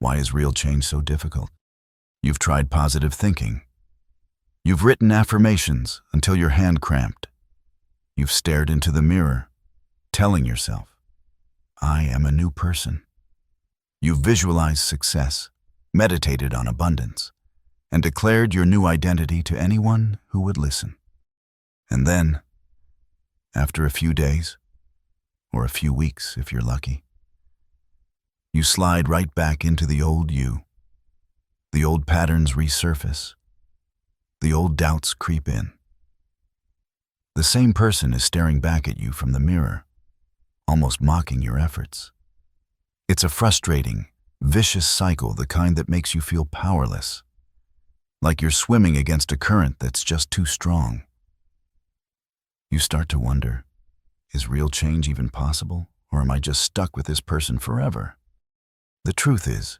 Why is real change so difficult? You've tried positive thinking. You've written affirmations until your hand cramped. You've stared into the mirror, telling yourself, I am a new person. You've visualized success, meditated on abundance, and declared your new identity to anyone who would listen. And then, after a few days, or a few weeks if you're lucky, you slide right back into the old you. The old patterns resurface. The old doubts creep in. The same person is staring back at you from the mirror, almost mocking your efforts. It's a frustrating, vicious cycle, the kind that makes you feel powerless, like you're swimming against a current that's just too strong. You start to wonder, is real change even possible, or am I just stuck with this person forever? The truth is,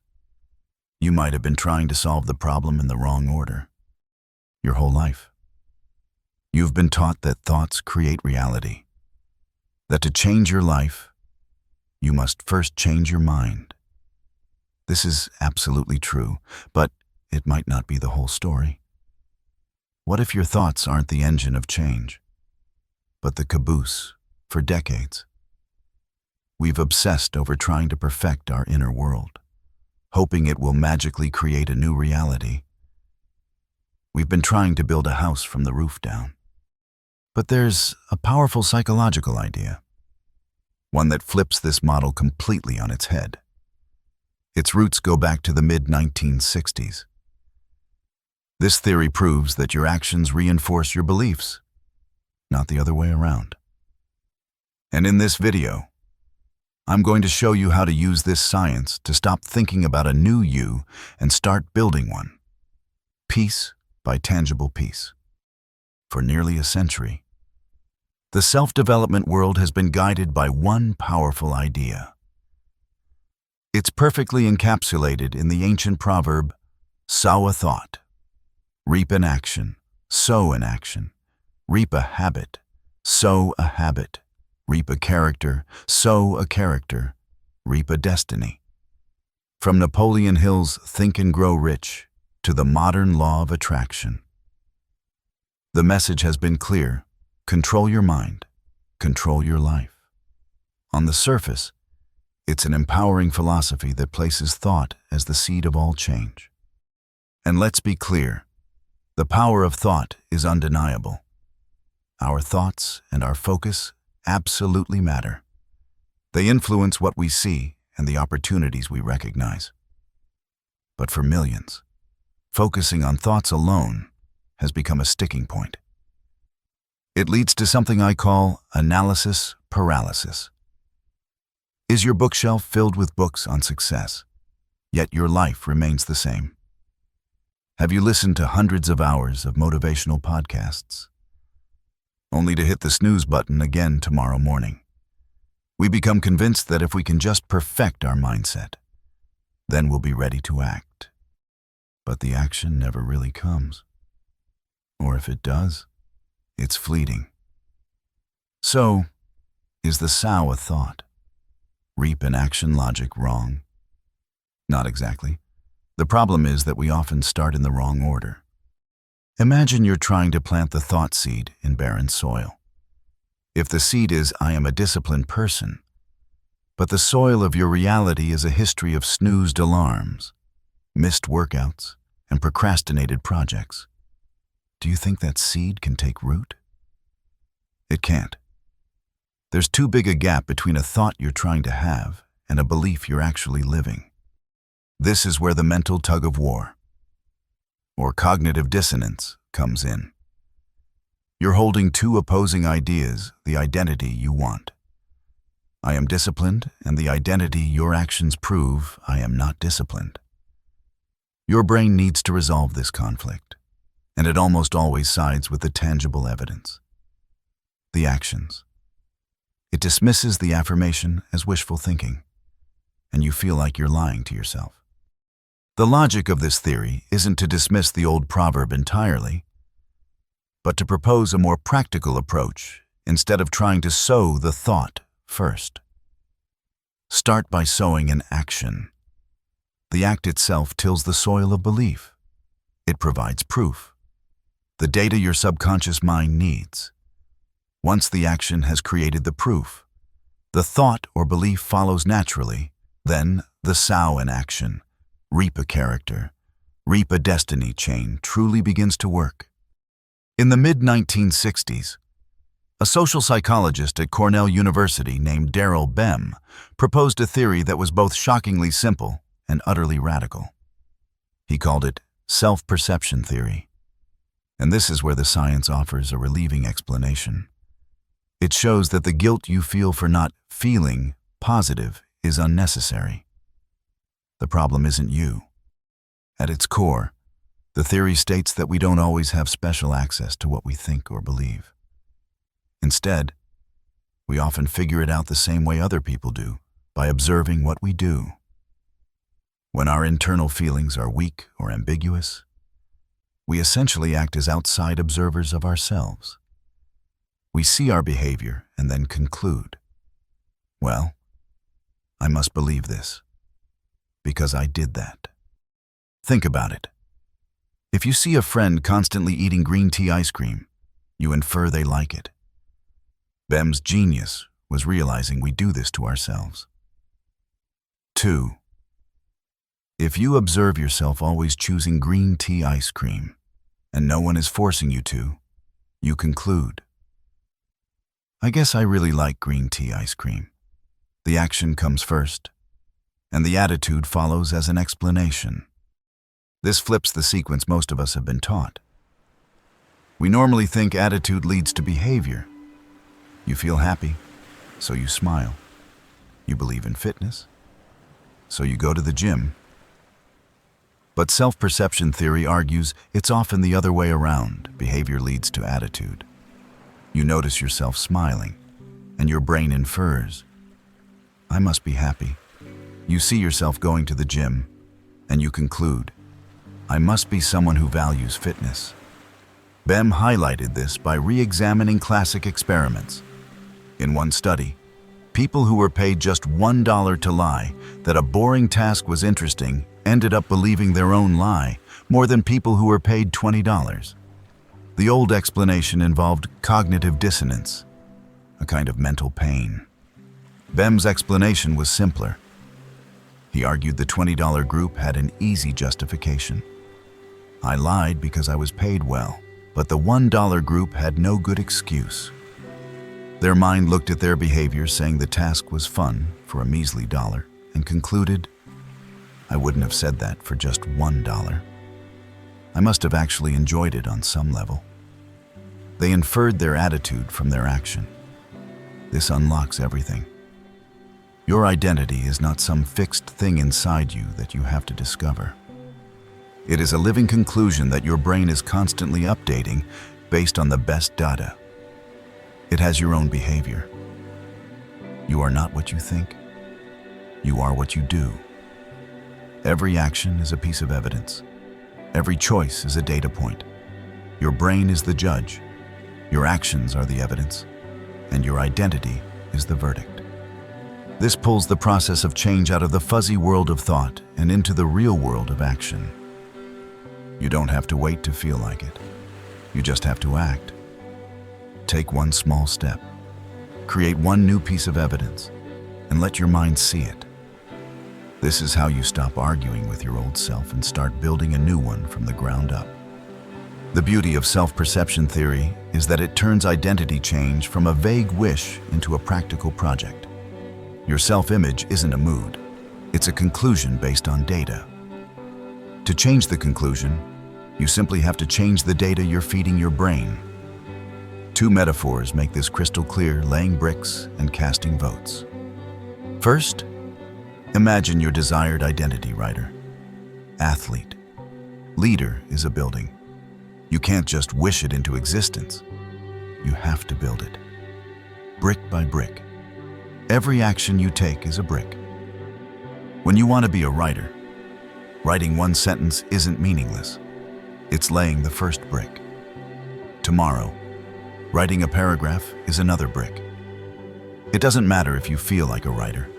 you might have been trying to solve the problem in the wrong order your whole life. You've been taught that thoughts create reality, that to change your life, you must first change your mind. This is absolutely true, but it might not be the whole story. What if your thoughts aren't the engine of change, but the caboose for decades? We've obsessed over trying to perfect our inner world, hoping it will magically create a new reality. We've been trying to build a house from the roof down. But there's a powerful psychological idea, one that flips this model completely on its head. Its roots go back to the mid-1960s. This theory proves that your actions reinforce your beliefs, not the other way around. And in this video, I'm going to show you how to use this science to stop thinking about a new you and start building one, piece by tangible piece. For nearly a century, the self-development world has been guided by one powerful idea. It's perfectly encapsulated in the ancient proverb, sow a thought, reap an action, sow an action, reap a habit, sow a habit, reap a character, sow a character, reap a destiny. From Napoleon Hill's Think and Grow Rich to the modern law of attraction, the message has been clear: control your mind, control your life. On the surface, it's an empowering philosophy that places thought as the seed of all change. And let's be clear, the power of thought is undeniable. Our thoughts and our focus absolutely matter. They influence what we see and the opportunities we recognize. But for millions, focusing on thoughts alone has become a sticking point. It leads to something I call analysis paralysis. Is your bookshelf filled with books on success, yet your life remains the same? Have you listened to hundreds of hours of motivational podcasts, only to hit the snooze button again tomorrow morning? We become convinced that if we can just perfect our mindset, then we'll be ready to act. But the action never really comes. Or if it does, it's fleeting. So, is the sow a thought, reap an action logic wrong? Not exactly. The problem is that we often start in the wrong order. Imagine you're trying to plant the thought seed in barren soil. If the seed is, I am a disciplined person, but the soil of your reality is a history of snoozed alarms, missed workouts, and procrastinated projects, do you think that seed can take root? It can't. There's too big a gap between a thought you're trying to have and a belief you're actually living. This is where the mental tug-of-war, or cognitive dissonance, comes in. You're holding two opposing ideas, the identity you want. I am disciplined, and the identity your actions prove I am not disciplined. Your brain needs to resolve this conflict, and it almost always sides with the tangible evidence, the actions. It dismisses the affirmation as wishful thinking, and you feel like you're lying to yourself. The logic of this theory isn't to dismiss the old proverb entirely, but to propose a more practical approach instead of trying to sow the thought first. Start by sowing an action. The act itself tills the soil of belief. It provides proof, the data your subconscious mind needs. Once the action has created the proof, the thought or belief follows naturally. Then the sow in action, reap a character, reap a destiny chain truly begins to work. In the mid-1960s, a social psychologist at Cornell University named Daryl Bem proposed a theory that was both shockingly simple and utterly radical. He called it self-perception theory. And this is where the science offers a relieving explanation. It shows that the guilt you feel for not feeling positive is unnecessary. The problem isn't you. At its core, the theory states that we don't always have special access to what we think or believe. Instead, we often figure it out the same way other people do, by observing what we do. When our internal feelings are weak or ambiguous, we essentially act as outside observers of ourselves. We see our behavior and then conclude, well, I must believe this, because I did that. Think about it. If you see a friend constantly eating green tea ice cream, you infer they like it. Bem's genius was realizing we do this to ourselves. 2. If you observe yourself always choosing green tea ice cream, and no one is forcing you to, you conclude, I guess I really like green tea ice cream. The action comes first, and the attitude follows as an explanation. This flips the sequence most of us have been taught. We normally think attitude leads to behavior. You feel happy, so you smile. You believe in fitness, so you go to the gym. But self-perception theory argues it's often the other way around. Behavior leads to attitude. You notice yourself smiling, and your brain infers, I must be happy. You see yourself going to the gym, and you conclude, I must be someone who values fitness. Bem highlighted this by re-examining classic experiments. In one study, people who were paid just $1 to lie that a boring task was interesting ended up believing their own lie more than people who were paid $20. The old explanation involved cognitive dissonance, a kind of mental pain. Bem's explanation was simpler. He argued the $20 group had an easy justification. I lied because I was paid well, but the $1 group had no good excuse. Their mind looked at their behavior saying the task was fun for a measly dollar and concluded, I wouldn't have said that for just $1. I must have actually enjoyed it on some level. They inferred their attitude from their action. This unlocks everything. Your identity is not some fixed thing inside you that you have to discover. It is a living conclusion that your brain is constantly updating based on the best data. It has your own behavior. You are not what you think. You are what you do. Every action is a piece of evidence. Every choice is a data point. Your brain is the judge. Your actions are the evidence. And your identity is the verdict. This pulls the process of change out of the fuzzy world of thought and into the real world of action. You don't have to wait to feel like it. You just have to act. Take one small step. Create one new piece of evidence and let your mind see it. This is how you stop arguing with your old self and start building a new one from the ground up. The beauty of self-perception theory is that it turns identity change from a vague wish into a practical project. Your self-image isn't a mood. It's a conclusion based on data. To change the conclusion, you simply have to change the data you're feeding your brain. Two metaphors make this crystal clear: laying bricks and casting votes. First, imagine your desired identity writer. Athlete. Leader is a building. You can't just wish it into existence. You have to build it. Brick by brick. Every action you take is a brick. When you want to be a writer, writing one sentence isn't meaningless. It's laying the first brick. Tomorrow, writing a paragraph is another brick. It doesn't matter if you feel like a writer.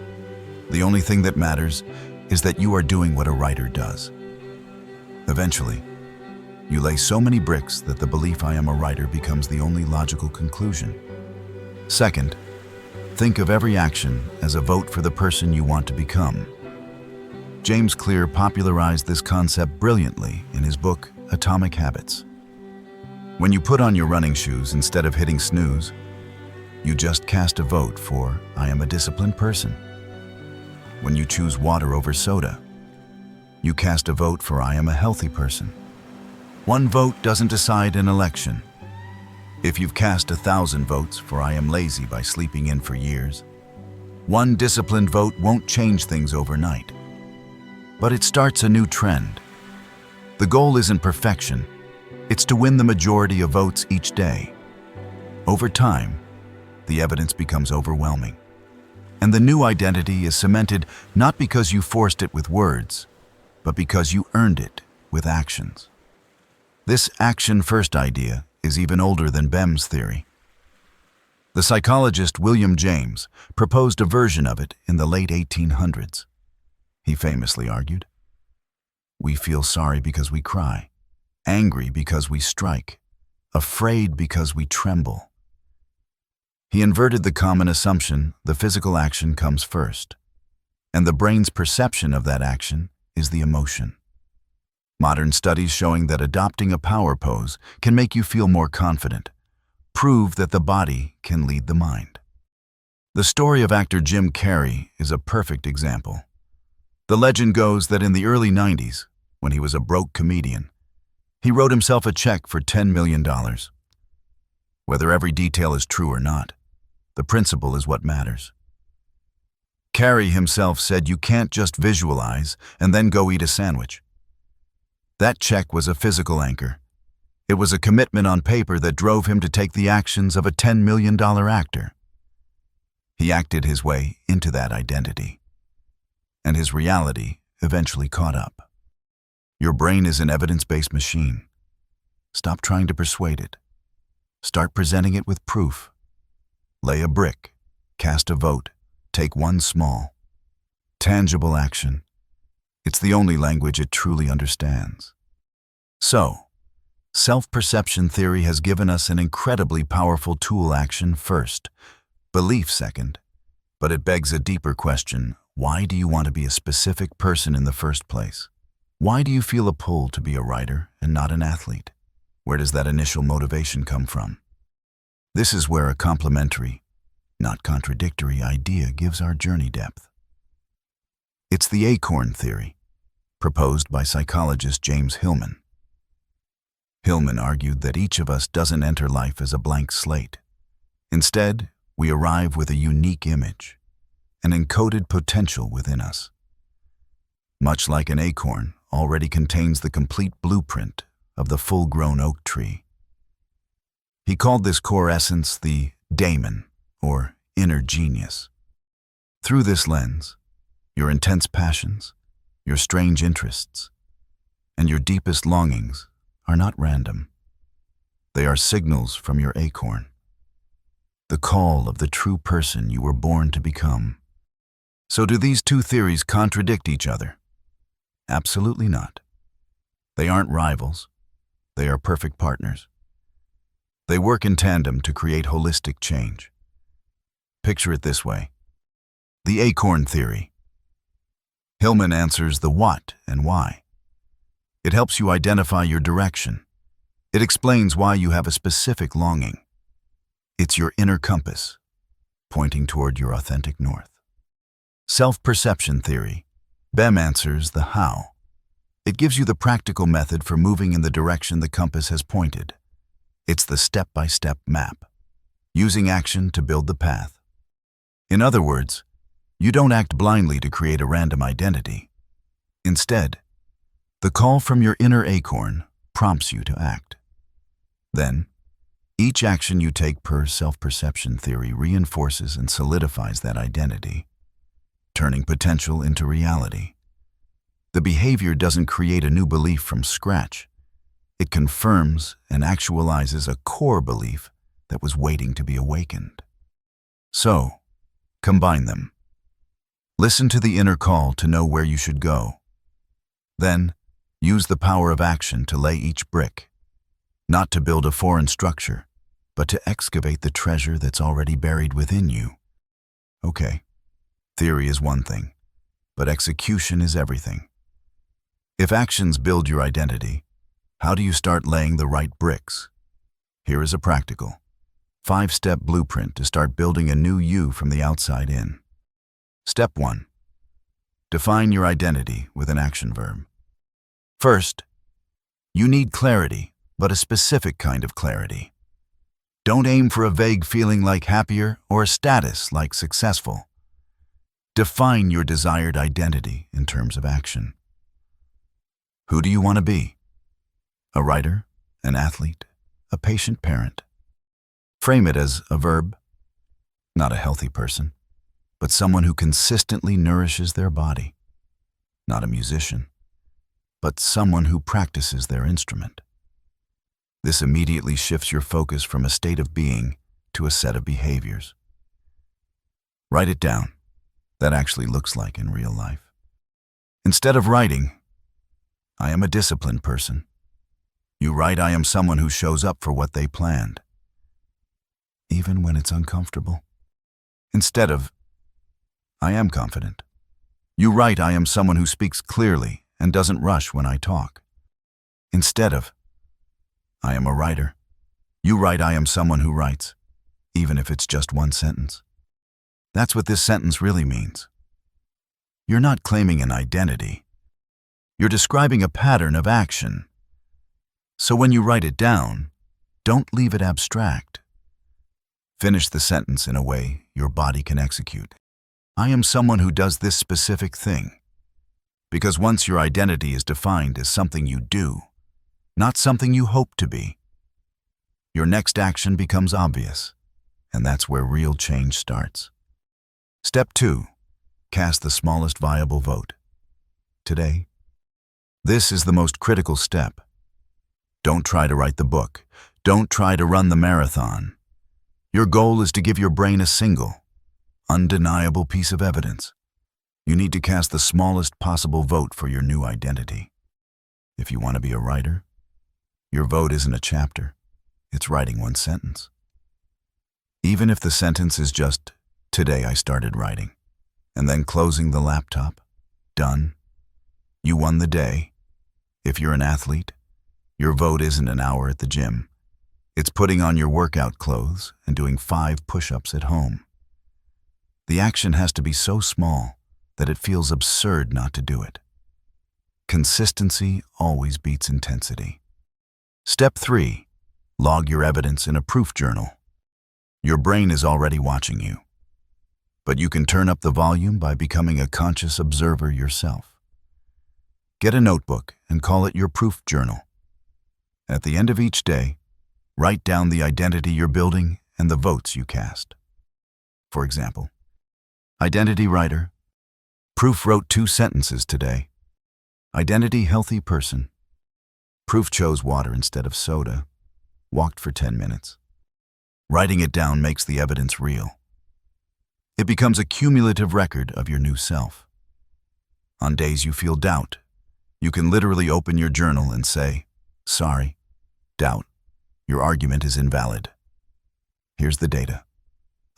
The only thing that matters is that you are doing what a writer does. Eventually, you lay so many bricks that the belief I am a writer becomes the only logical conclusion. Second, think of every action as a vote for the person you want to become. James Clear popularized this concept brilliantly in his book, Atomic Habits. When you put on your running shoes instead of hitting snooze, you just cast a vote for I am a disciplined person. When you choose water over soda, you cast a vote for I am a healthy person. One vote doesn't decide an election. If you've cast 1,000 votes for I am lazy by sleeping in for years, one disciplined vote won't change things overnight. But it starts a new trend. The goal isn't perfection, it's to win the majority of votes each day. Over time, the evidence becomes overwhelming. And the new identity is cemented not because you forced it with words, but because you earned it with actions. This action-first idea is even older than Bem's theory. The psychologist William James proposed a version of it in the late 1800s. He famously argued, "We feel sorry because we cry, angry because we strike, afraid because we tremble." He inverted the common assumption the physical action comes first, and the brain's perception of that action is the emotion. Modern studies showing that adopting a power pose can make you feel more confident prove that the body can lead the mind. The story of actor Jim Carrey is a perfect example. The legend goes that in the early 90s, when he was a broke comedian, he wrote himself a check for $10 million. Whether every detail is true or not, the principle is what matters. Carrey himself said you can't just visualize and then go eat a sandwich. That check was a physical anchor. It was a commitment on paper that drove him to take the actions of a $10 million actor. He acted his way into that identity, and his reality eventually caught up. Your brain is an evidence-based machine. Stop trying to persuade it. Start presenting it with proof. Lay a brick, cast a vote, take one small, tangible action. It's the only language it truly understands. So, self-perception theory has given us an incredibly powerful tool: action first, belief second. But it begs a deeper question: why do you want to be a specific person in the first place? Why do you feel a pull to be a writer and not an athlete? Where does that initial motivation come from? This is where a complementary, not contradictory idea gives our journey depth. It's the acorn theory, proposed by psychologist James Hillman. Hillman argued that each of us doesn't enter life as a blank slate. Instead, we arrive with a unique image, an encoded potential within us. Much like an acorn already contains the complete blueprint of the full-grown oak tree. He called this core essence the daemon, or inner genius. Through this lens, your intense passions, your strange interests, and your deepest longings are not random. They are signals from your acorn, the call of the true person you were born to become. So do these two theories contradict each other? Absolutely not. They aren't rivals. They are perfect partners. They work in tandem to create holistic change. Picture it this way: the acorn theory. Hillman answers the what and why. It helps you identify your direction. It explains why you have a specific longing. It's your inner compass, pointing toward your authentic north. Self-perception theory. Bem answers the how. It gives you the practical method for moving in the direction the compass has pointed. It's the step-by-step map, using action to build the path. In other words, you don't act blindly to create a random identity. Instead, the call from your inner acorn prompts you to act. Then, each action you take per self-perception theory reinforces and solidifies that identity, turning potential into reality. The behavior doesn't create a new belief from scratch. It confirms and actualizes a core belief that was waiting to be awakened. So, combine them. Listen to the inner call to know where you should go. Then, use the power of action to lay each brick, not to build a foreign structure, but to excavate the treasure that's already buried within you. Okay, theory is one thing, but execution is everything. If actions build your identity, how do you start laying the right bricks? Here is a practical, 5-step blueprint to start building a new you from the outside in. Step 1. Define your identity with an action verb. First, you need clarity, but a specific kind of clarity. Don't aim for a vague feeling like happier or a status like successful. Define your desired identity in terms of action. Who do you want to be? A writer, an athlete, a patient parent. Frame it as a verb, not a healthy person, but someone who consistently nourishes their body. Not a musician, but someone who practices their instrument. This immediately shifts your focus from a state of being to a set of behaviors. Write it down. That actually looks like in real life. Instead of writing, I am a disciplined person, you write, I am someone who shows up for what they planned, even when it's uncomfortable. Instead of, I am confident, you write, I am someone who speaks clearly and doesn't rush when I talk. Instead of, I am a writer, you write, I am someone who writes, even if it's just one sentence. That's what this sentence really means. You're not claiming an identity. You're describing a pattern of action. So when you write it down, don't leave it abstract. Finish the sentence in a way your body can execute. I am someone who does this specific thing. Because once your identity is defined as something you do, not something you hope to be, your next action becomes obvious, and that's where real change starts. Step 2. Cast the smallest viable vote. Today, this is the most critical step. Don't try to write the book. Don't try to run the marathon. Your goal is to give your brain a single, undeniable piece of evidence. You need to cast the smallest possible vote for your new identity. If you want to be a writer, your vote isn't a chapter. It's writing one sentence. Even if the sentence is just, today I started writing, and then closing the laptop, done. You won the day. If you're an athlete, your vote isn't an hour at the gym. It's putting on your workout clothes and doing 5 push-ups at home. The action has to be so small that it feels absurd not to do it. Consistency always beats intensity. Step 3. Log your evidence in a proof journal. Your brain is already watching you, but you can turn up the volume by becoming a conscious observer yourself. Get a notebook and call it your proof journal. At the end of each day, write down the identity you're building and the votes you cast. For example, identity writer. Proof wrote 2 sentences today. Identity healthy person. Proof chose water instead of soda. Walked for 10 minutes. Writing it down makes the evidence real. It becomes a cumulative record of your new self. On days you feel doubt, you can literally open your journal and say, sorry, doubt, your argument is invalid. Here's the data.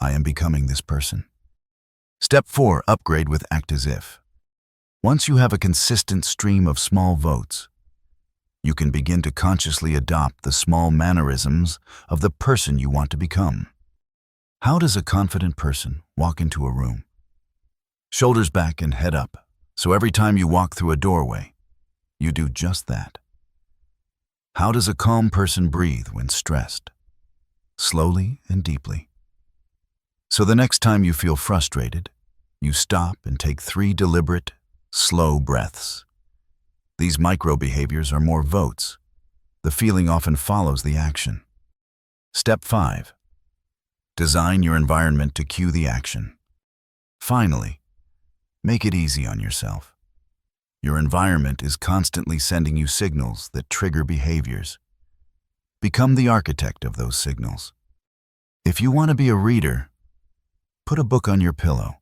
I am becoming this person. Step 4. Upgrade with act as if. Once you have a consistent stream of small votes, you can begin to consciously adopt the small mannerisms of the person you want to become. How does a confident person walk into a room? Shoulders back and head up, so every time you walk through a doorway, you do just that. How does a calm person breathe when stressed? Slowly and deeply. So the next time you feel frustrated, you stop and take 3 deliberate, slow breaths. These micro behaviors are more votes. The feeling often follows the action. Step 5. Design your environment to cue the action. Finally, make it easy on yourself. Your environment is constantly sending you signals that trigger behaviors. Become the architect of those signals. If you want to be a reader, put a book on your pillow.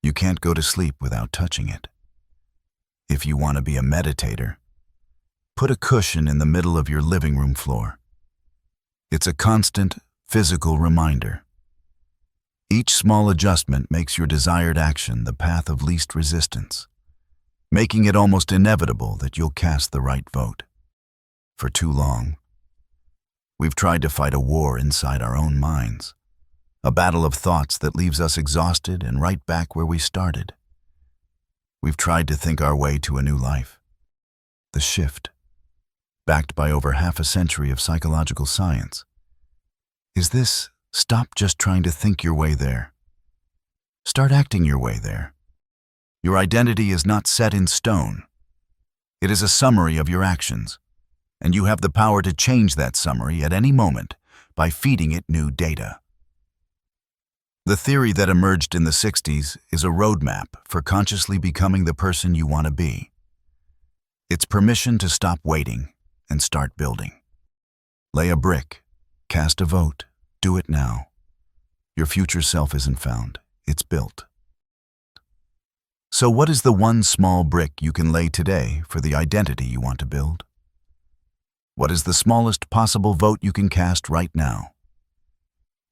You can't go to sleep without touching it. If you want to be a meditator, put a cushion in the middle of your living room floor. It's a constant, physical reminder. Each small adjustment makes your desired action the path of least resistance, making it almost inevitable that you'll cast the right vote. For too long, we've tried to fight a war inside our own minds, a battle of thoughts that leaves us exhausted and right back where we started. We've tried to think our way to a new life. The shift, backed by over half a century of psychological science, is this: stop just trying to think your way there. Start acting your way there. Your identity is not set in stone. It is a summary of your actions, and you have the power to change that summary at any moment by feeding it new data. The theory that emerged in the 60s is a roadmap for consciously becoming the person you want to be. It's permission to stop waiting and start building. Lay a brick, cast a vote, do it now. Your future self isn't found, it's built. So what is the one small brick you can lay today for the identity you want to build? What is the smallest possible vote you can cast right now?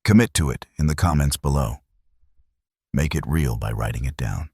Commit to it in the comments below. Make it real by writing it down.